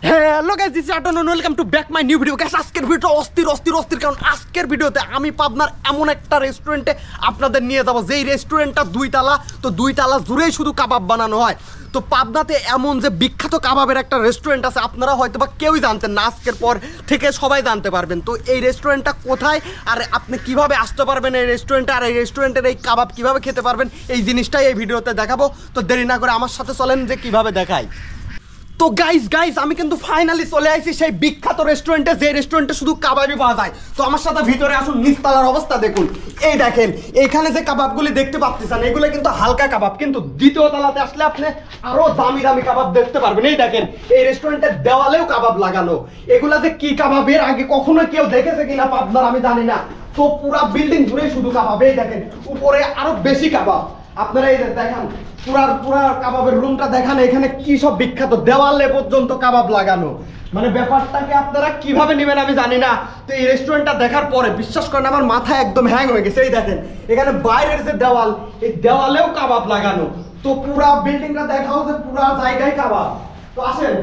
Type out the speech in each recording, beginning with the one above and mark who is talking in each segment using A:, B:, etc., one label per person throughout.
A: Hello guys, this is Aton and welcome to back my new video. Guys, আজকের ভিডিওটা অস্থির কারণ আজকের ভিডিওতে আমি পাবনার এমন একটা রেস্টুরেন্টে আপনাদের নিয়ে যাব যেই রেস্টুরেন্টটা দুইতলা, তো দুইতলা জুড়েই শুধু কাবাব বানানো হয়। তো পাবনাতে এমন যে বিখ্যাত কাবাবের একটা রেস্টুরেন্ট আছে, আপনারা হয়তো বা কেউই জানতেন না, আজকের পর থেকে সবাই জানতে পারবেন। তো এই রেস্টুরেন্টটা কোথায় আর আপনি কিভাবে আসতে পারবেন এই রেস্টুরেন্টে, আর এই রেস্টুরেন্টের এই কাবাব কিভাবে খেতে পারবেন, এই জিনিসটাই এই ভিডিওতে দেখাবো। তো দেরি না করে আমার সাথে চলেন যে কিভাবে দেখাই। তো গাইস আমি কিন্তু ফাইনালি চলে আসছি সেই বিখ্যাত রেস্টুরেন্টে, যে রেস্টুরেন্টে শুধু কাবাবই পাওয়া যায়। তো আমার সাথে ভিতরে আসুন, নিচতলার অবস্থা দেখুন। এই দেখেন, এখানে যে কাবাবগুলি দেখতে পাচ্ছেন এগুলো কিন্তু হালকা কাবাব, কিন্তু দ্বিতীয় তলাতে আসলে আপনি আরো দামি দামি কাবাব দেখতে পারবেন। এই দেখেন, এই রেস্টুরেন্টের দেওয়ালেও কাবাব লাগানো। এগুলা যে কি কাবাব এর আগে কখনো কেউ দেখেছে কিনা পাবনার আমি জানি না। তো পুরা বিল্ডিং জুড়ে শুধু কাবাব। এই দেখেন, উপরে আরো বেশি কাবাব। আপনারা এই দেখেন, পুরা কাবাবের রুমটা দেখান, এখানে কি সব বিখ্যাত, দেওয়ালে পর্যন্ত কাবাব লাগানো। মানে ব্যাপারটাকে আপনারা কিভাবে নেবেন আমি জানি না। তো এই রেস্টুরেন্টটা দেখার পরে বিশ্বাস করেন আমার মাথা একদম হ্যাং হয়ে গেছে। এই দেখেন, এখানে বাইরের যে দেওয়াল, এই দেওয়ালেও কাবাব লাগানো। তো পুরা বিল্ডিংটা দেখাও যে পুরা জায়গায় কাবাব। তো আসেন,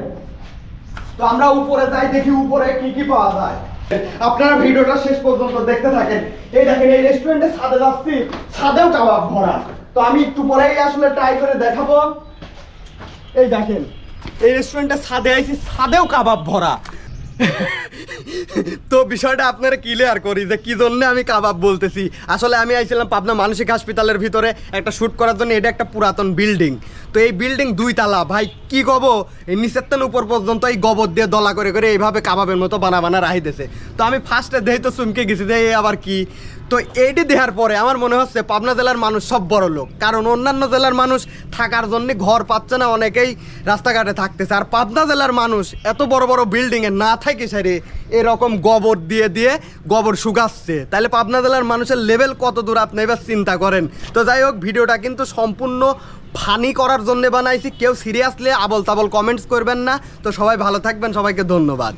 A: তো আমরা উপরে যাই, দেখি উপরে কি কি পাওয়া যায়। আপনারা ভিডিওটা শেষ পর্যন্ত দেখতে থাকেন। এই দেখেন, এই রেস্টুরেন্টে ছাদে যাচ্ছি, ছাদেও কাবাব ভরা। তো আমি একটু পরেই আসলে ট্রাই করে দেখাবো। এই দেখেন, এই রেস্টুরেন্টে ছাদে আইছি, ছাদেও কাবাব ভরা। তো বিষয়টা আপনারা ক্লিয়ার করি যে কি জন্য আমি কাবাব বলতেছি। আসলে আমি আইছিলাম পাবনা মানসিক হাসপাতালের ভিতরে একটা শ্যুট করার জন্য। এটা একটা পুরাতন বিল্ডিং। তো এই বিল্ডিং দুইতলা, ভাই কি গব, এই নিচের তেন উপর পর্যন্ত এই গোবর দিয়ে দলা করে করে এইভাবে কাবাবের মতো বানা রাখিতেছে। তো আমি ফার্স্টে দেখে তো চমকে গেছি যে এই আবার কি। তো এইটি দেখার পরে আমার মনে হচ্ছে পাবনা জেলার মানুষ সব বড় লোক, কারণ অন্যান্য জেলার মানুষ থাকার জন্য ঘর পাচ্ছে না, অনেকেই রাস্তাঘাটে থাকতেছে। আর পাবনা জেলার মানুষ এত বড় বড় বিল্ডিংয়ে না থাকে সারে এরকম গোবর দিয়ে দিয়ে গোবর শুকাচ্ছে। তাহলে পাবনা জেলার মানুষের লেভেল কত দূর আপনি এবার চিন্তা করেন। তো যাই হোক, ভিডিওটা কিন্তু সম্পূর্ণ ফানি করার জন্য বানাইছি, কেউ সিরিয়াসলি আবল তাবল কমেন্টস করবেন না। তো সবাই ভালো থাকবেন, সবাইকে ধন্যবাদ।